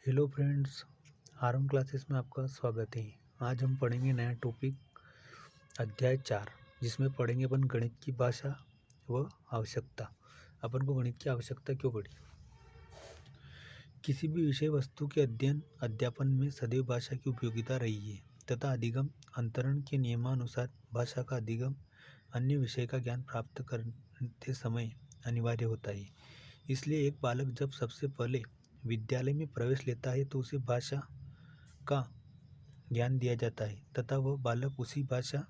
Hello friends, RM classes में आपका स्वागत है। आज हम पढ़ेंगे नया टॉपिक अध्याय 4, जिसमें पढ़ेंगे अपन गणित की भाषा व आवश्यकता। अपन को गणित की आवश्यकता क्यों पड़ी। किसी भी विषय वस्तु के अध्ययन अध्यापन में सदैव भाषा की उपयोगिता रही है तथा अधिगम अंतरण के नियमानुसार भाषा का अधिगम अन्य विषय का ज्ञान प्राप्त करते समय अनिवार्य होता है। इसलिए एक बालक जब सबसे पहले विद्यालय में प्रवेश लेता है तो उसे भाषा का ज्ञान दिया जाता है तथा वह बालक उसी भाषा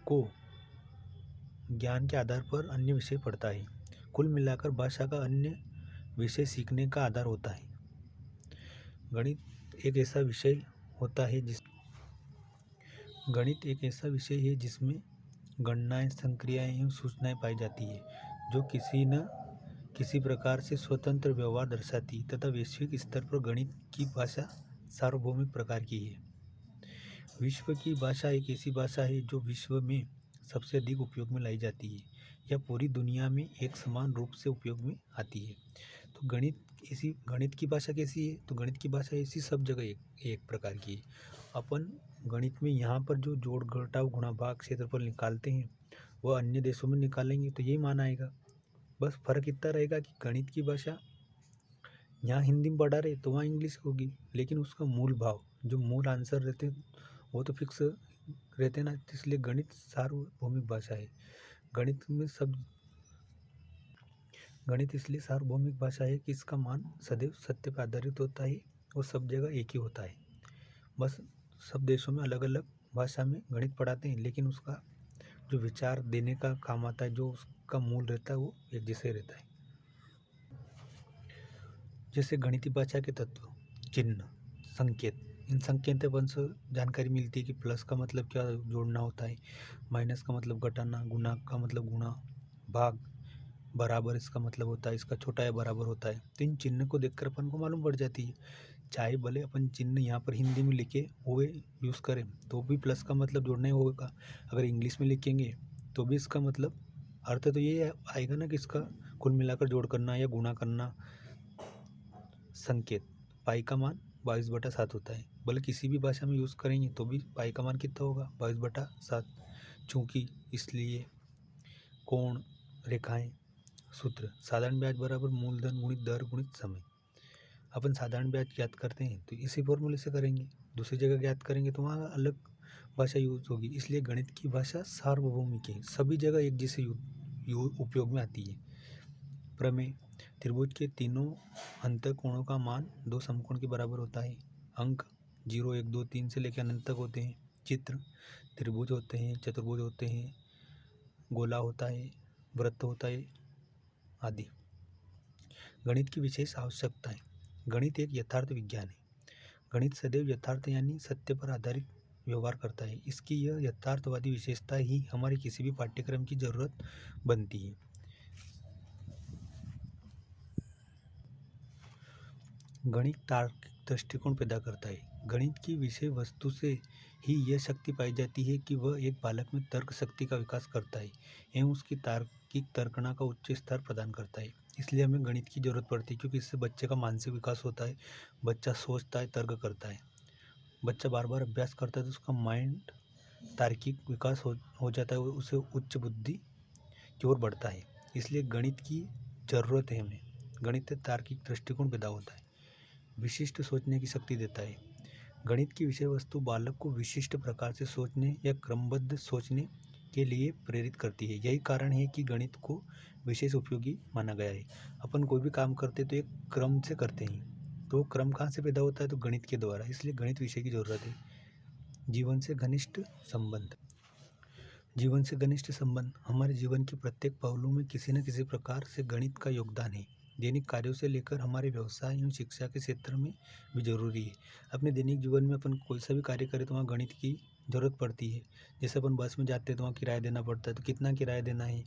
को ज्ञान के आधार पर अन्य विषय पढ़ता है। कुल मिलाकर भाषा का अन्य विषय सीखने का आधार होता है। गणित एक ऐसा विषय है जिसमें गणनाएं, संक्रियाएं एवं सूचनाएं पाई जाती है, जो किसी न किसी प्रकार से स्वतंत्र व्यवहार दर्शाती तथा वैश्विक स्तर पर गणित की भाषा सार्वभौमिक प्रकार की है। विश्व की भाषा एक ऐसी भाषा है जो विश्व में सबसे अधिक उपयोग में लाई जाती है या पूरी दुनिया में एक समान रूप से उपयोग में आती है। तो गणित की भाषा कैसी है? तो गणित की भाषा ऐसी सब जगह एक प्रकार की है। अपन गणित में यहाँ पर जो जोड़, घटाव, गुणा, भाग, क्षेत्रफल निकालते हैं वह अन्य देशों में निकालेंगे तो यही मान आएगा। बस फर्क इतना रहेगा कि गणित की भाषा यहाँ हिंदी में पढ़ा रहे तो वहाँ इंग्लिश होगी, लेकिन उसका मूल भाव, जो मूल आंसर रहते वो तो फिक्स रहते ना। इसलिए गणित सार्वभौमिक भाषा है। गणित इसलिए सार्वभौमिक भाषा है कि इसका मान सदैव सत्य पर आधारित होता है और सब जगह एक ही होता है। बस सब देशों में अलग अलग भाषा में गणित पढ़ाते हैं, लेकिन उसका जो विचार देने का काम आता है, जो उसका मूल रहता है, वो एक जैसे रहता है। जैसे गणितीय भाषा के तत्व, चिन्ह, संकेत। इन संकेतों से जानकारी मिलती है कि प्लस का मतलब क्या जोड़ना होता है, माइनस का मतलब घटाना, गुना का मतलब गुणा, भाग, बराबर इसका मतलब होता है, इसका छोटा या बराबर होता है। तो इन चिन्ह को देखकर अपन को मालूम पड़ जाती है। चाहे भले अपन चिन्ह यहाँ पर हिंदी में लिखे हुए यूज़ करें तो भी प्लस का मतलब जोड़ना ही होगा। अगर इंग्लिश में लिखेंगे तो भी इसका मतलब अर्थ तो ये आएगा ना कि इसका कुल मिलाकर जोड़ करना या गुणा करना। संकेत, पाई का मान 22/7 होता है। भले किसी भी भाषा में यूज़ करेंगे तो भी पाई का मान कितना होगा? 22/7। चूँकि, इसलिए, कोण, रेखाएं। सूत्र, साधारण ब्याज बराबर मूलधन गुणित दर गुणित समय। अपन साधारण ब्याज ज्ञात करते हैं तो इसी फॉर्मूले से करेंगे। दूसरी जगह ज्ञात करेंगे तो वहाँ अलग भाषा यूज होगी। इसलिए गणित की भाषा सार्वभौमिक है, सभी जगह एक जैसे उपयोग में आती है। प्रमेय, त्रिभुज के तीनों अंतःकोणों का मान दो समकोण के बराबर होता है। अंक 0, 1, 2, 3 से लेकर अनंत तक होते हैं। चित्र, त्रिभुज होते हैं, चतुर्भुज होते हैं, गोला होता है, वृत्त होता है आदि। गणित की विशेष आवश्यकताएं। गणित एक यथार्थ विज्ञान है। गणित सदैव यथार्थ यानी सत्य पर आधारित व्यवहार करता है। इसकी यह यथार्थवादी विशेषता ही हमारे किसी भी पाठ्यक्रम की जरूरत बनती है। गणित तार्किक दृष्टिकोण पैदा करता है। गणित की विषय वस्तु से ही यह शक्ति पाई जाती है कि वह एक बालक में तर्क शक्ति का विकास करता है एवं उसकी तार्किक तर्कना का उच्च स्तर प्रदान करता है। इसलिए हमें गणित की जरूरत पड़ती है, क्योंकि इससे बच्चे का मानसिक विकास होता है, बच्चा सोचता है, तर्क करता है। बच्चा बार बार अभ्यास करता है तो उसका माइंड तार्किक विकास हो जाता है, उसे उच्च बुद्धि की ओर बढ़ता है। इसलिए गणित की जरूरत है हमें। गणित तार्किक दृष्टिकोण पैदा होता है, विशिष्ट सोचने की शक्ति देता है। गणित की विषय वस्तु बालक को विशिष्ट प्रकार से सोचने या क्रमबद्ध सोचने के लिए प्रेरित करती है। यही कारण है कि गणित को विशेष उपयोगी माना गया है। अपन कोई भी काम करते तो एक क्रम से करते हैं, तो क्रम कहाँ से पैदा होता है? तो गणित के द्वारा। इसलिए गणित विषय की जरूरत है। जीवन से घनिष्ठ संबंध। जीवन से घनिष्ठ संबंध। हमारे जीवन के प्रत्येक पहलू में किसी न किसी प्रकार से गणित का योगदान है। दैनिक कार्यों से लेकर हमारे व्यवसाय एवं शिक्षा के क्षेत्र में भी जरूरी है। अपने दैनिक जीवन में अपन कोई सा भी कार्य करें तो वहाँ गणित की जरूरत पड़ती है। जैसे अपन बस में जाते हैं तो वहाँ किराया देना पड़ता है, तो कितना किराया देना है।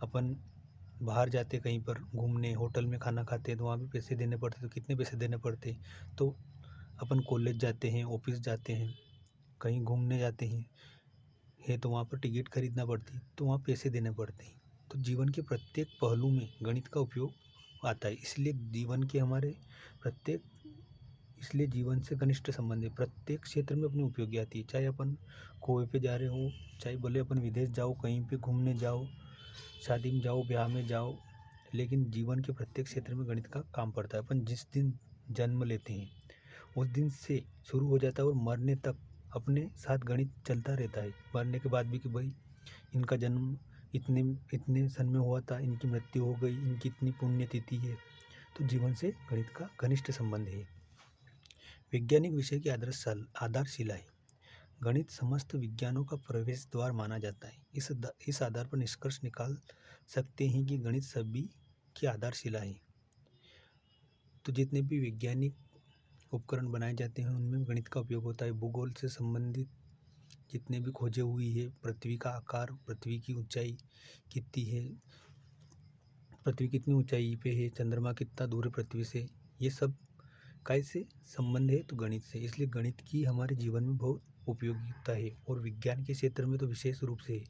अपन बाहर जाते कहीं पर घूमने, होटल में खाना खाते हैं तो वहाँ भी पैसे देने पड़ते, तो कितने पैसे देने पड़ते। तो अपन कॉलेज जाते हैं, ऑफिस जाते हैं, कहीं घूमने जाते हैं तो वहाँ पर टिकट खरीदना पड़ती है, तो वहाँ पैसे देने पड़ते हैं। तो जीवन के प्रत्येक पहलू में गणित का उपयोग आता है। इसलिए जीवन से घनिष्ठ संबंध है। प्रत्येक क्षेत्र में अपनी उपयोगी आती है। चाहे अपन कुएं पे जा रहे हो, चाहे भले अपन विदेश जाओ, कहीं पे घूमने जाओ, शादी में जाओ, ब्याह में जाओ, लेकिन जीवन के प्रत्येक क्षेत्र में गणित का काम पड़ता है। अपन जिस दिन जन्म लेते हैं उस दिन से शुरू हो जाता है और मरने तक अपने साथ गणित चलता रहता है। मरने के बाद भी कि भाई इनका जन्म इतने इतने सन में हुआ था, इनकी मृत्यु हो गई, इनकी इतनी पुण्यतिथि है। तो जीवन से गणित का घनिष्ठ संबंध है। वैज्ञानिक विषय की आधारशिला है। गणित समस्त विज्ञानों का प्रवेश द्वार माना जाता है। इस आधार पर निष्कर्ष निकाल सकते हैं कि गणित सभी की आधारशिला है। तो जितने भी वैज्ञानिक उपकरण बनाए जाते हैं उनमें गणित का उपयोग होता है। भूगोल से संबंधित जितने भी खोजें हुई है, पृथ्वी का आकार, पृथ्वी की ऊंचाई कितनी है, पृथ्वी कितनी ऊंचाई पे है, चंद्रमा कितना दूर है पृथ्वी से, ये सब कैसे संबंध है? तो गणित से। इसलिए गणित की हमारे जीवन में बहुत उपयोगिता है और विज्ञान के क्षेत्र में तो विशेष रूप से है।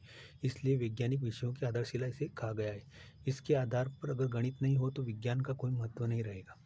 इसलिए वैज्ञानिक विषयों की आधारशिला इसे कहा गया है। इसके आधार पर अगर गणित नहीं हो तो विज्ञान का कोई महत्व नहीं रहेगा।